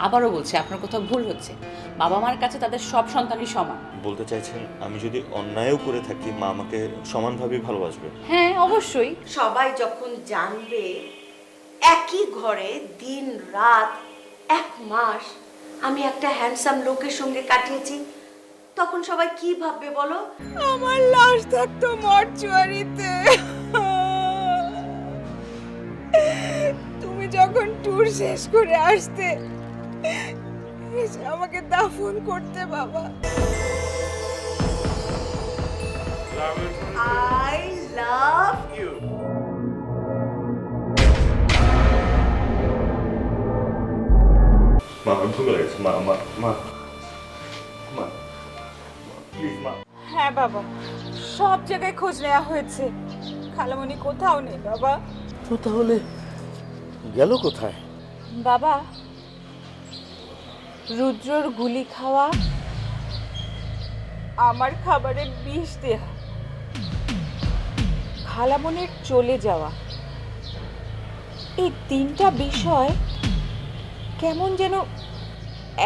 আবারও বলছি, আপনার কোথাও ভুল হচ্ছে। বাবা মার কাছে তাদের সব সন্তানই সমান। বলতে চাইছেন আমি যদি অন্যায়ও করে থাকি মা আমাকে সমানভাবেই ভালোবাসবে? হ্যাঁ, অবশ্যই। সবাই যখন জানবে একই ঘরে দিন রাত 1 মাস আমি একটা হ্যান্ডসাম লোকের সঙ্গে কাটিয়েছি, তখন সবাই কি ভাববে বলো? আমার লাশ থাকতো মর্চুয়ারিতে। তুমি যখন ট্যুর শেষ করে আসতে, এসে আমাকে দাফন করতে বাবা। I love you. মা আমার ভুল হয়ে গেছে। মা মা মা মা প্লিজ মা। হ্যাঁ বাবা, সব জায়গায় খোঁজ নেওয়া হয়েছে, খালামণি কোথাও নেই বাবা। তো তাহলে গেল কোথায়? বাবা, রুদ্রর গুলি খাওয়া, আমার খাবারে বিষ দেয়া, খালামণির চলে যাওয়া, এই 3টা বিষয় কেমন যেন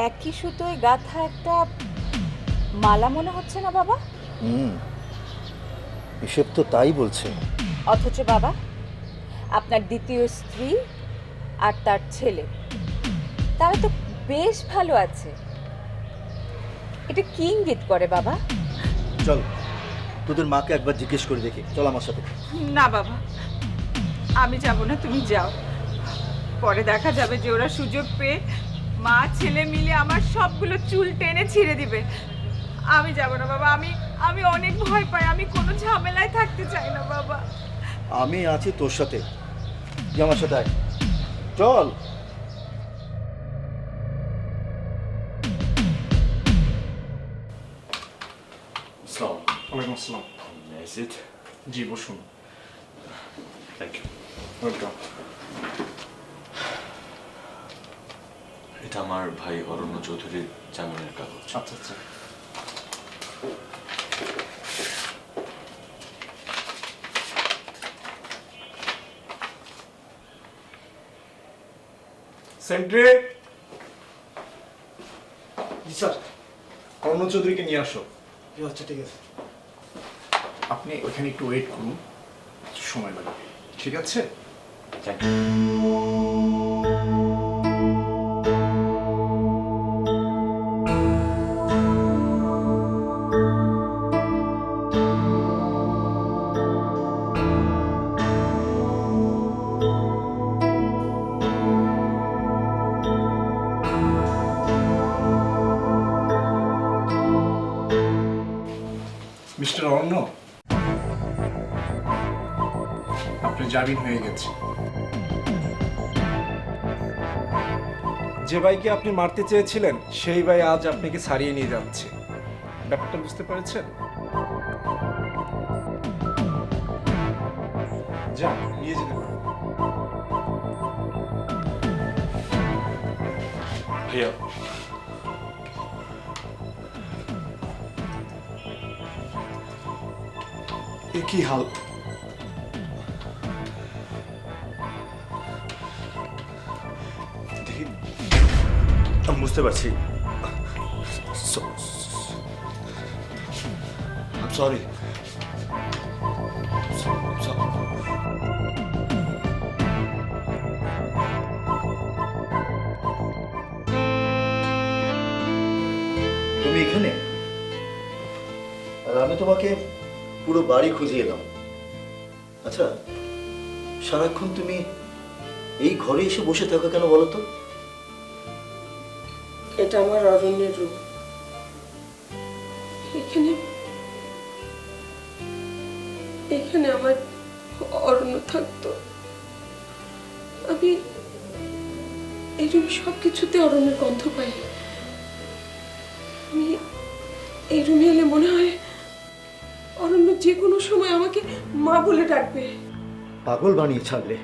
একই সুতোয় গাঁথা একটা মালা মনে হচ্ছে না বাবা? এসব তো তাই বলছে। অথচ বাবা, আপনার দ্বিতীয় স্ত্রী আর তার ছেলে, তারা তো বেশ ভালো আছে। এটা কি ইঙ্গিত করে বাবা? চল তোদের মাকে একবার জিজ্ঞেস করে দেখি, চল আমার সাথে। না বাবা, আমি যাব না, তুমি যাও। পরে দেখা যাবে যে ওরা সুযোগ পেয়ে মা ছেলে মিলে আমার সবগুলো চুল টেনে ছিঁড়ে দিবে। আমি যাব না বাবা, আমি অনেক ভয় পাই, আমি কোনো ঝামেলায় থাকতে চাই না বাবা। আমি আছি তোর সাথে, তুই আমার সাথে আয়, চল। ওয়ালাইকুম আসসালাম। Is it? জি বসুন। Thank you. ওয়েলকাম। এটা আমার ভাই অরণ্য চৌধুরীর জামিনের কাগজ। আচ্ছা আচ্ছা। সেন্ট্রি। জি স্যার। অরণ্য চৌধুরীকে নিয়ে আসো। আচ্ছা ঠিক আছে। আপনি ওখানে একটু ওয়েট করুন, সময় লাগবে, ঠিক আছে? Thank you. মিস্টার অরণ্য, আপনার জামিন হয়ে গেছে। যে ভাইকে আপনি মারতে চেয়েছিলেন সেই ভাই আজ আপনাকে ছাড়িয়ে নিয়ে যাচ্ছে। ব্যাপারটা বুঝতে পেরেছেন? যা নিয়ে যেতে পারেন। ভাইয়া এ কি হাল? দেখি, আমি বুঝতে পারছি। সরি। তুমি এখানে? আর আমি তোমাকে পুরো বাড়ি খুঁজে এলাম। আচ্ছা, সারাক্ষণ তুমি এই ঘরে এসে বসে থাকো কেন বলো তো? এটা আমার অরণ্যের রূপ। এখানে এখানে আমার অরণ্য থাকতো। আমি এই রুমে সবকিছুতে অরণ্যের গন্ধ পাই। আমি এই রুমে এলে মনে হয় অরণ্য যে কোনো সময় আমাকে মা বলে ডাকবে। পাগল বানিয়ে ছাড়লে।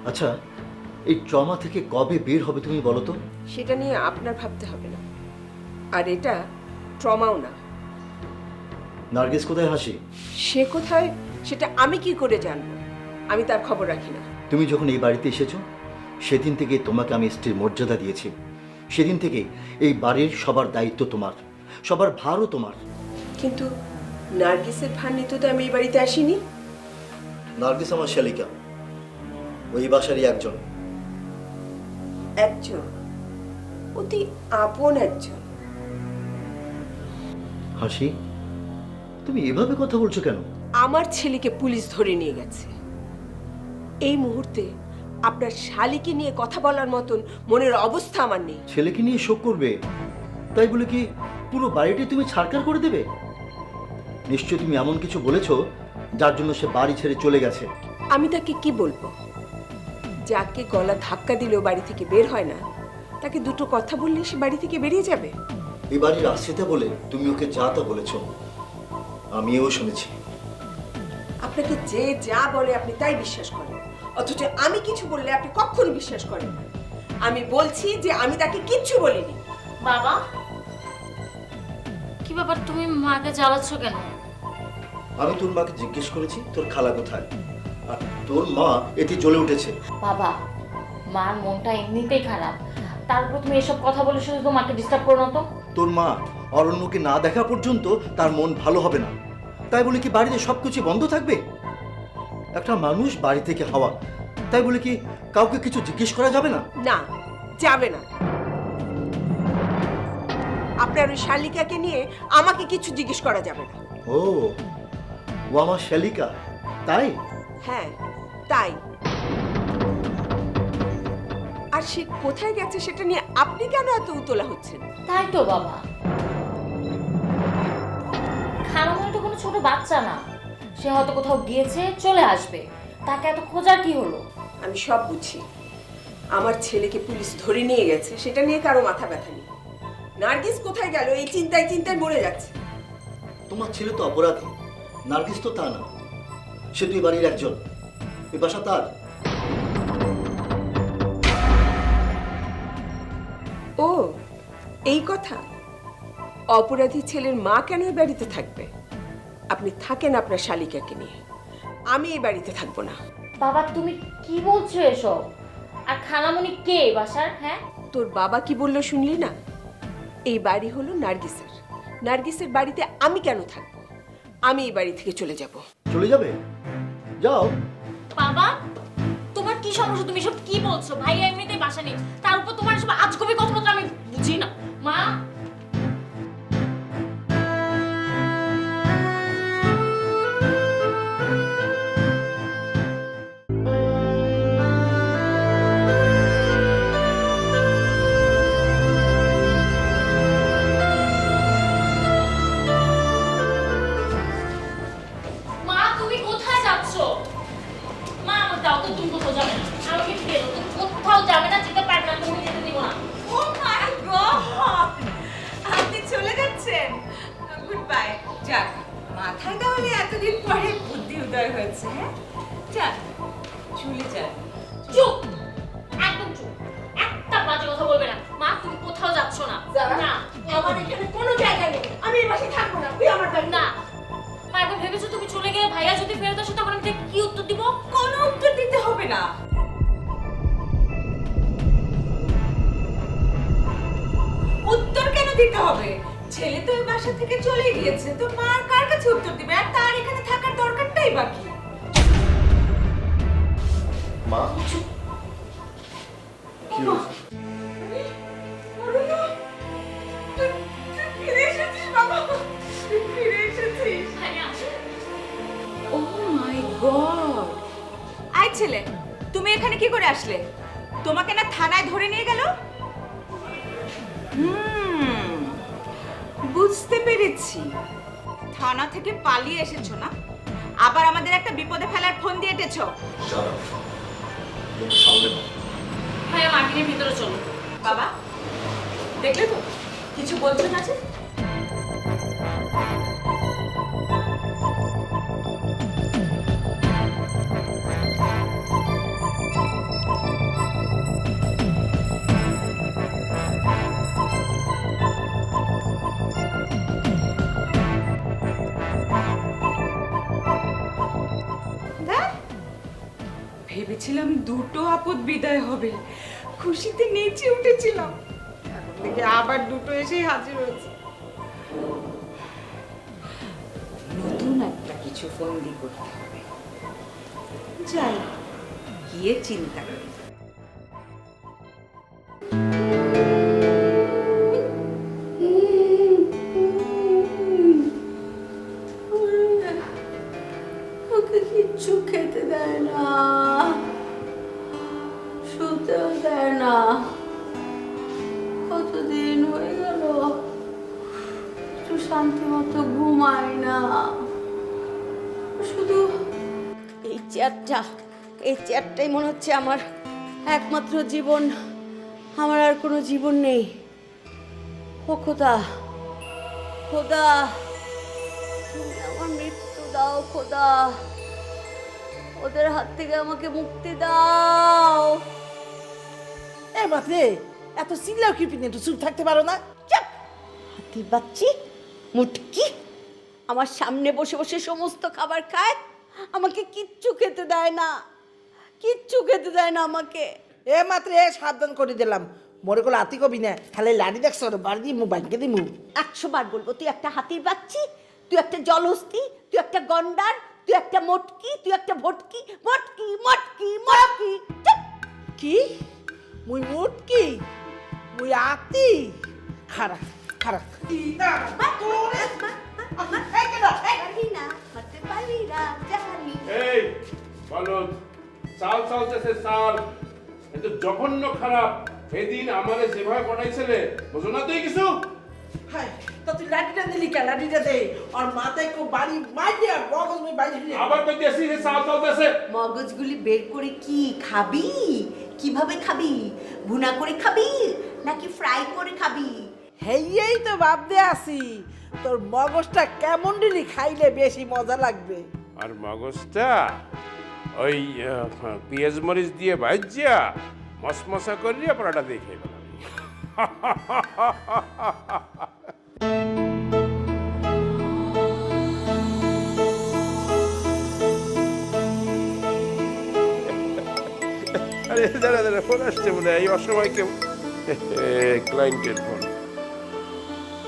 আচ্ছা, এই ট্রমা থেকে কবে বের হবে তুমি বলো তো? সেটা নিয়ে আপনার ভাবতে হবে না। আর এটা ট্রমাও না। নার্গিস কোথায় হাসি? সে কোথায় সেটা আমি কি করে জানবো? আমি তার খবর রাখি না। তুমি যখন এই বাড়িতে এসেছো সেদিন থেকে তোমাকে আমি স্ত্রীর মর্যাদা দিয়েছি। সেদিন থেকে এই বাড়ির সবার দায়িত্ব তোমার, সবার ভারও তোমার। কিন্তু নার্গিসের ভার নিতে তো আমি এই বাড়িতে আসিনি। নার্গিস আমার শালিকা, ওই বাসারই একজন। একজন, অতি আপন একজন। হাসি, তুমি এভাবে কথা বলছো কেন? আমার ছেলেকে পুলিশ ধরে নিয়ে গেছে। এই মুহূর্তে আপনার শালিকে নিয়ে কথা বলার মতন মনের অবস্থা আমার নেই। ছেলেকে নিয়ে শোক করবে তাই বলে কি পুরো বাড়িটি তুমি ছাড়কার করে দেবে? নিশ্চয় তুমি এমন কিছু বলেছো যার জন্য সে বাড়ি ছেড়ে চলে গেছে। আমি তাকে কি বলবো? যাকে গলা ধাক্কা দিলেও বাড়ি থেকে বের হয় না, তাকে দুটো কথা বললে সে বাড়ি থেকে বেরিয়ে যাবে। এই বাড়ির আশ্রিতা বলে তুমি ওকে যা তা বলেছ, আমিও শুনেছি। আপনাকে যে যা বলে আপনি তাই বিশ্বাস করেন, অথচ আমি কিছু বললে আপনি কখনো বিশ্বাস করেন না। আমি বলছি যে আমি তাকে কিচ্ছু বলিনি। বাবা, কি ব্যাপার, তুমি মাকে জ্বালাচ্ছ কেন? আমি তোর মাকে জিজ্ঞেস করেছি তোর খালা কোথায়, আর তোর মা এতে জ্বলে উঠেছে। বাবা, মার মনটা এমনিতেই খারাপ, তারপর তুমি এসব কথা বলে শুধু তো মাকে ডিস্টার্ব করো না তো। তোর মা অরণ্যকে না দেখা পর্যন্ত তার মন ভালো হবে না, তাই বলে কি বাড়িতে সবকিছু বন্ধ থাকবে? একটা মানুষ বাড়ি থেকে হাওয়া, তাই বলে কি কাউকে কিছু জিজ্ঞেস করা যাবে না? না, যাবে না। আপনার ওই শালিকাকে নিয়ে আমাকে কিছু জিজ্ঞেস করা যাবে না। ও, ও আমার শালিকা, তাই? হ্যাঁ, তাই। আর সে কোথায় গেছে সেটা নিয়ে আপনি কেন এত উতলা হচ্ছেন? তাই তো বাবা, খালামণি তো কোনো ছোট বাচ্চা না, সে হয়তো কোথাও গিয়েছে, চলে আসবে, তাকে এত খোঁজার কি হলো? আমি সব বুঝি। আমার ছেলেকে পুলিশ ধরে নিয়ে গেছে, সেটা নিয়ে কারো মাথা ব্যথা নেই। নার্গিস কোথায় গেল এই চিন্তায় চিন্তায় মরে যাচ্ছে। তোমার ছেলে তো অপরাধী, নার্গিস তো তা না। সে তুই বাড়ির একজন, এ বাসা তার। ও, এই কথা। অপরাধী ছেলের মা কেন এই বাড়িতে থাকবে? আপনি থাকেন আপনার শালিকাকে নিয়ে, আমি এই বাড়িতে থাকবো না। বাবা, তুমি কি বলছো এসব? আর খালামণি কে বাসার? হ্যাঁ, তোর বাবা কি বললো শুনলি না? এই বাড়ি হলো নার্গিসের। নার্গিসের বাড়িতে আমি কেন থাকবো? আমি এই বাড়ি থেকে চলে যাব। চলে যাবে? যাও। বাবা, তোমার কি সমস্যা? তুমি সব কি বলছো? ভাইয়া এমনিতেই বাসা নেই, তার উপর তোমার সব আজগবি কথাবার্তা আমি বুঝি না। মা, মা তুমি কোথায় যাচ্ছ? মা, আমার দাও তো, তুমি কোথাও যাবে না, আমাকে দিয়ে দাও, তুমি কোথাও যাবে না, যেতে পারবে না, তুমি যেতে দিব না। ও মাই গড, আপনি চলে যাচ্ছেন? Good bye. যাক, মাথায় তাহলে এতদিন পরে বুদ্ধি উদয় হয়েছে। হ্যাঁ, যাক, চলে যান। চুপ, একদম চুপ, একটা বাজে কথা বলবে না। মা, তুমি কোথাও যাচ্ছ না। না, আমার এখানে কোনো জায়গা নেই, আমি এই বাসায় থাকবো না। তুই আমার বাড়ি না। মা, একবার ভেবেছো তুমি চলে গেলে ভাইয়া যদি ফেরত আসে তখন আমি তাকে কি উত্তর দিব? কোনো উত্তর দিতে হবে না। উত্তর কেন দিতে হবে? ছেলে তো এই বাসা থেকে চলে গিয়েছে, তো মা আর কার কাছে উত্তর দিবে? আর তার এখানে থাকার দরকারটাই বাকি। মা, কি হয়েছে? ফিরে এসেছিস বাবা, ফিরে এসেছিস। ভাইয়া, ও মাই গড! আই ছেলে, তুমি এখানে কি করে আসলে? তোমাকে না থানায় ধরে নিয়ে গেল? বুঝতে পেরেছি, থানা থেকে পালিয়ে এসেছো না? আবার আমাদের একটা বিপদে ফেলার ফোন দিয়ে এটেছো। ভাইয়া মার্কেটের ভিতরে চলো। বাবা, দেখলে তো কিছু বলছো না যে? ভেবেছিলাম দুটো আপদ বিদায় হবে, খুশিতে নেচে উঠেছিলাম। দেখি আবার দুটো এসেই হাজির হয়েছে। নতুন একটা কিছু ফন্দি করতে হবে। যাই গিয়ে চিন্তা করি। ওকে কিচ্ছু খেতে দেয় না, শুতেও দেয় না। কতদিন হয়ে গেল একটু শান্তি মতো ঘুমায় না। শুধু এই চেয়ারটাই মনে হচ্ছে আমার একমাত্র জীবন। আমার আর কোনো জীবন নেই। ও খোদা, খোদা তুমি আমার মৃত্যু দাও খোদা, ওদের হাত থেকে আমাকে মুক্তি দাও। এ মাত্রে এত চিল্লাও কি পিনে একটু চুপ থাকতে পারো না? চুপ! হাতির বাচ্চি মুটকি আমার সামনে বসে বসে সমস্ত খাবার খায়, আমাকে কিচ্ছু খেতে দেয় না, কিচ্ছু খেতে দেয় না আমাকে। এ মাত্রে সাবধান করে দিলাম, মরে গেলো আতি কবি না, খালি লাড়ি দেখছো বাড়ি দিমু বাইকে দিমু। 100 বার বলবো, তুই একটা হাতির বাচ্চি, তুই একটা জলহস্তি, তুই একটা গন্ডার, তুই একটা মটকি, তুই একটা ভটকি, মটকি মটকি মটকি। চুপ! কি মুই মুটকি মুই আতি খারা খারা পারি না, মারতে পারি না, জানি। এই বলদ চাল চালতেছে চাল, এত জঘন্য খারাপ। সেদিন আমারে যেভাবে পড়াইছিলে বুঝো না তুই কিছু? হাই তো তুই লাঠিটা দিলি কে? লাঠিটা দে আর মাথায় কো বাড়ি মাইরে আর বগজ মুই বাইরে ফিরে আবার কইতেছি যে চাল চালতেছে। মগজগুলি বের করে কি খাবি? কিভাবে খাবি? ভুনা করে খাবি নাকি ফ্রাই করে খাবি? হেই তো ভাবতে আসি তোর মগজটা কেমন দিলি খাইলে বেশি মজা লাগবে। আর মগজটা ওই পেঁয়াজ মরিচ দিয়ে ভাজিয়া মশমশা করিয়া পরাটা দিয়ে খেয়ে ফেলাম। আরে দাঁড়া দাঁড়া, ফোন আসছে মনে হয় এই অসময়। কেউ ক্লায়েন্টের ফোন।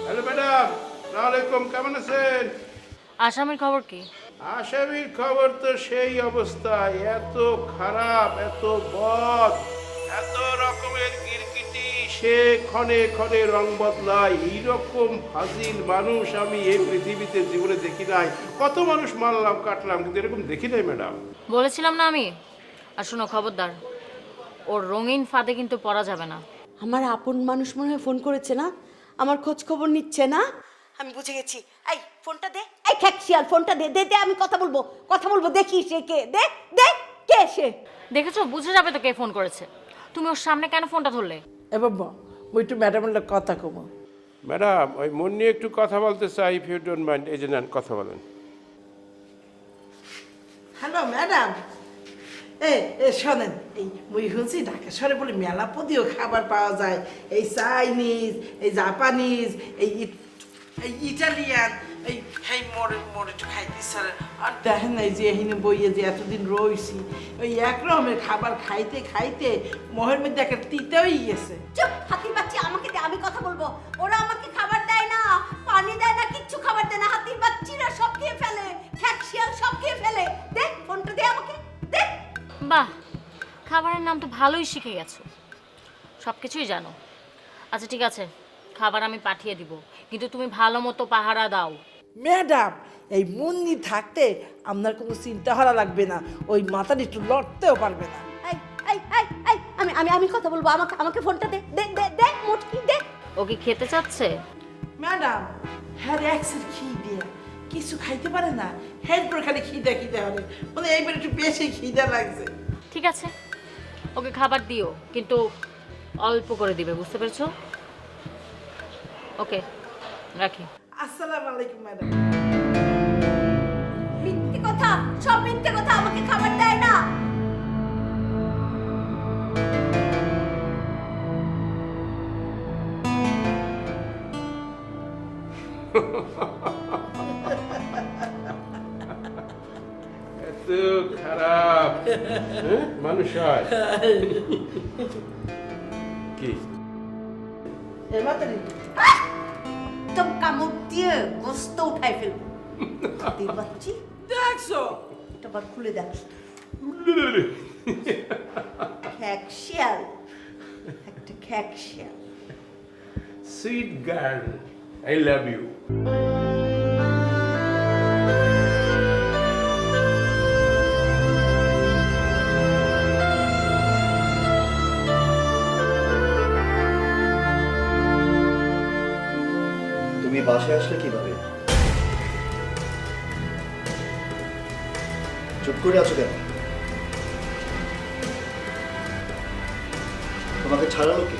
হ্যালো ম্যাডাম, আসসালামু আলাইকুম, কেমন আছেন? আসামের খবর কি? আসামির খবর তো সেই অবস্থায়, এত খারাপ, এত বদ, এত রকমের গিরগিটি, সে ক্ষণে ক্ষণে রং বদলায়। এইরকম ফাজিল মানুষ আমি এই পৃথিবীতে জীবনে দেখি নাই। কত মানুষ মারলাম কাটলাম, কিন্তু এরকম দেখি নাই ম্যাডাম। বলেছিলাম না আমি। আর শোনো, খবরদার, ওর রঙিন ফাঁদে কিন্তু পড়া যাবে না। আমার আপন মানুষ মনে হয় ফোন করেছে না, আমার খোঁজ খবর নিচ্ছে না। আমি বুঝে গেছি। এই ফোনটা দে, এই খ্যাকশিয়াল ফোনটা দে, দে দে, আমি কথা বলবো, দেখি সে কে। দে দে, কে সে? দেখেছো, বুঝে যাবে তো কে ফোন করেছে। তুমি ওর সামনে কেন ফোনটা ধরলে? এ বাবা মুই একটু ম্যাডামের কথা কমো। ম্যাডাম, ওই মন নিয়ে একটু কথা বলতে চাই, ইফ ইউ ডোন্ট মাইন্ড। এই যে নেন, কথা বলেন। হ্যালো ম্যাডাম, শোনেন, এই মুই শুনছি ঢাকা শহরে বলে মেলা পদিও খাবার পাওয়া যায়, এই চাইনিজ, এই জাপানিজ, এই ইটালিয়ান, এই মোড়ে একটু খাইতে স্যার। আর দেখেন এই যে এখানে বইয়ে যে এতদিন রয়েছি, ওই এক রকমের খাবার খাইতে খাইতে মোহের মধ্যে একটা তিতেই গেছে। চুপ! হাতির বাচ্চা, আমাকে দে, আমি কথা বলবো। ওরা আমাকে খাবার দেয় না, পানি দেয় না, কিচ্ছু খাবার দেয় না। হাতির বাচ্চিরা সব খেয়ে ফেলে, খ্যাকশিয়াল সব খেয়ে ফেলে। দে ফোনটা দে আমাকে, দে। বাহ, খাবারের নাম তো ভালোই শিখে গেছো, সব কিছুই জানো। আচ্ছা ঠিক আছে, খাবার আমি পাঠিয়ে দিব, কিন্তু তুমি ভালো মতো পাহারা দাও। ম্যাডাম, এই মুন্নি থাকতে আপনার কোনো চিন্তা করা লাগবে না, ওই মাথাটা একটু লড়তেও পারবে না। এই এই এই এই আমি কথা বলবো, আমাকে ফোনটা দে, দে দে দে, মুটকি দে। ও কি খেতে চাচ্ছে? ম্যাডাম, হ্যাঁ এক্সের খিদে কিছু খাইতে পারে না, হেড করে খালি খিদে হবে, মানে এইবার একটু বেশি খিদে লাগছে। ঠিক আছে, ওকে খাবার দিও, কিন্তু অল্প করে দিবে, বুঝতে পেরেছো? ওকে, রাখি। আসসালামু আলাইকুম ম্যাডাম। মিথ্যে কথা, সব মিথ্যে কথা, আমাকে খাবার দেয় না। এত খারাপ মানুষ হয় কি? মাতারি একদম কামড় দিয়ে গোস্ত উঠাই ফেলবো বাচ্চি দেখছো এটা আবার খুলে দেখ খ্যাক শিয়াল একটা খ্যাক শিয়াল sweet girl, I love you. তুমি বাসায় আসলে কিভাবে? চুপ করে আছো কেন? তোমাকে ছাড়ালো কে?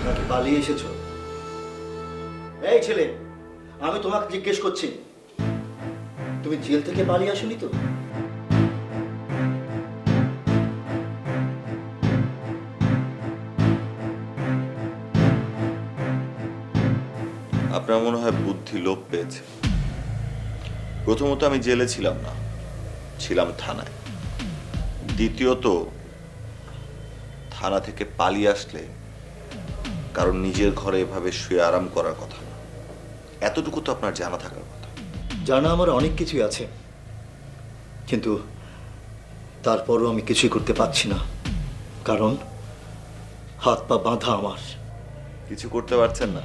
নাকি পালিয়ে এসেছো? এই ছেলে, আমি তোমাকে জিজ্ঞেস করছি, তুমি জেল থেকে পালিয়ে আসোনি তো? আপনার মনে হয় বুদ্ধি লোপ পেয়েছে। প্রথমত আমি জেলে ছিলাম না, ছিলাম থানায়। দ্বিতীয়ত, থানা থেকে পালিয়ে আসলে কারণ নিজের ঘরে এভাবে শুয়ে আরাম করার কথা না। এতটুকু তো আপনার জানা থাকার কথা। জানা আমার অনেক কিছুই আছে, কিন্তু তারপরও আমি কিছুই করতে পারছি না, কারণ হাত পা বাঁধা আমার। কিছু করতে পারছেন না?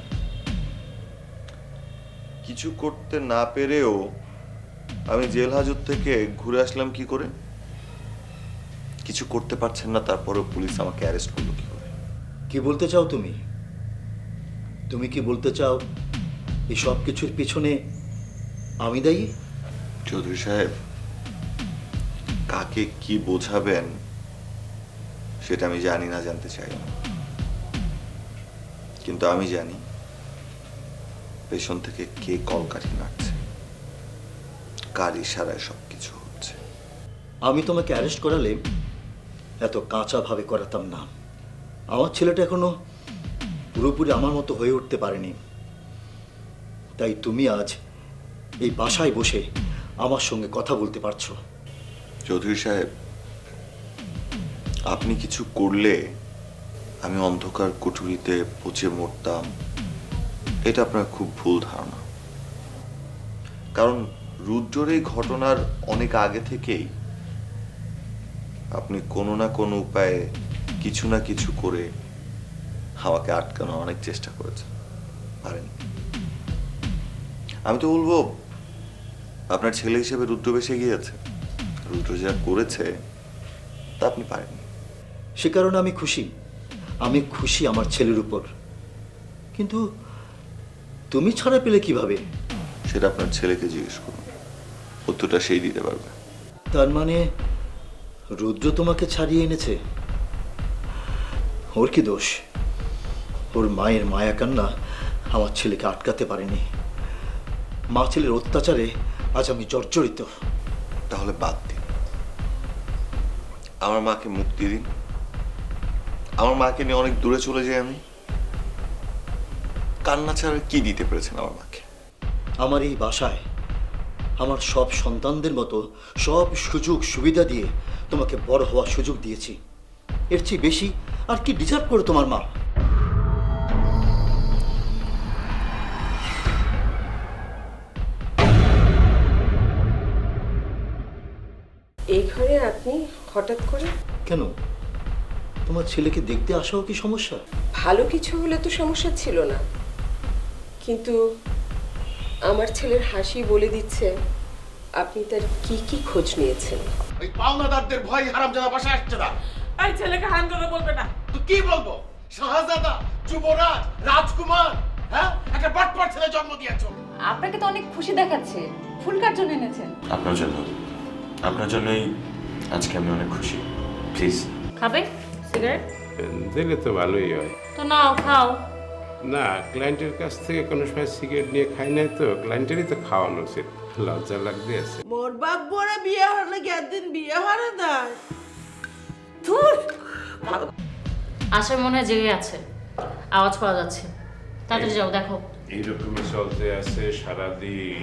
কিছু করতে না পেরেও আমি জেল হাজত থেকে ঘুরে আসলাম কি করে? কিছু করতে পারছেন না, তারপরেও পুলিশ আমাকে অ্যারেস্ট করলো কি করে? কি বলতে চাও তুমি? তুমি কি বলতে চাও এই সব কিছুর পিছনে আমি দায়ী? চৌধুরী সাহেব, কাকে কি বোঝাবেন সেটা আমি জানি না, জানতে চাই না, কিন্তু আমি জানি পেছন থেকে কে কলকাঠি নাড়ছে, কার ইশারায় সবকিছু হচ্ছে। আমি তোমাকে অ্যারেস্ট করালে এত কাঁচা ভাবে করাতাম না। আমার ছেলেটা এখনো পুরোপুরি আমার মতো হয়ে উঠতে পারেনি, তাই তুমি আজ এই বাসায় বসে আমার সঙ্গে কথা বলতে পারছো। চৌধুরী সাহেব, আপনি কিছু করলে আমি অন্ধকার কুঠুরিতে পচে মরতাম, এটা আপনার খুব ভুল ধারণা। কারণ রুদ্রের এই ঘটনার অনেক আগে থেকেই আপনি কোনো না কোনো উপায়ে কিছু না কিছু করে আমাকে আটকানোর অনেক চেষ্টা করেছেন, পারেন। আমি তো বলবো আপনার ছেলে হিসেবে রুদ্র বেশে গিয়েছে। রুদ্র যা করেছে তা আপনি পারেননি। সে কারণে আমি খুশি, আমি খুশি আমার ছেলের উপর। কিন্তু তুমি ছাড়া পেলে কিভাবে? সেটা আপনার ছেলেকে জিজ্ঞেস করুন, উত্তরটা সেই দিতে পারবে। তার মানে রুদ্র তোমাকে ছাড়িয়ে এনেছে? ওর কি দোষ? ওর মায়ের মায়া কান্না আমার ছেলেকে আটকাতে পারেনি। মা ছেলের অত্যাচারে আজ আমি জর্জরিত। তাহলে বাদ দিন, আমার মাকে মুক্তি দিন। আমার মাকে নিয়ে অনেক দূরে চলে যাই আমি। কান্না ছাড়া কি দিতে পেরেছেন আমার মাকে? আমার এই বাসায় আমার সব সন্তানদের মতো সব সুযোগ সুবিধা দিয়ে তোমাকে বড় হওয়ার সুযোগ দিয়েছি। এর চেয়ে বেশি আর কি ডিজার্ভ করে তোমার মা? এই ঘরে আপনি হঠাৎ করে? কেন, তোমার ছেলেকে দেখতে আসাও কি সমস্যা? ভালো কিছু হলে তো সমস্যা ছিল না, কিন্তু আমার ছেলের হাসি বলে দিচ্ছে আপনি তার কি কি খোঁজ নিয়েছেন। ওই পাওনাদারদের ভয় হারামজাদা বাসায় আসছে না। এই ছেলেকে হারামজাদা বলবে না। তো কি বলবো? শাহজাদা, যুবরাজ, রাজকুমার, হ্যাঁ একটা বাটপার ছেলে জন্ম দিয়েছো। আপনাকে তো অনেক খুশি দেখাচ্ছে, ফুল কার জন্য এনেছেন? আপনার জন্য, আপনার জন্যই আজকে আমি অনেক খুশি। প্লিজ খাবে সিগারেট? দিলে তো ভালোই হয়। তো নাও, খাও। না, ক্লায়েন্টের কাছ থেকে কোনো সময় সিগারেট নিয়ে খাই নাই তো, ক্লায়েন্টেরই তো খাওয়ানো উচিত। লজ্জা লাগতে আছে। মোর বাপ বড় বিয়ে হলে একদিন বিয়ে হারা দেয়। আশার মনে হয় জেগে আছে, আওয়াজ পাওয়া যাচ্ছে। তাড়াতাড়ি যাও, দেখো। এইরকমই চলতে আছে সারাদিন।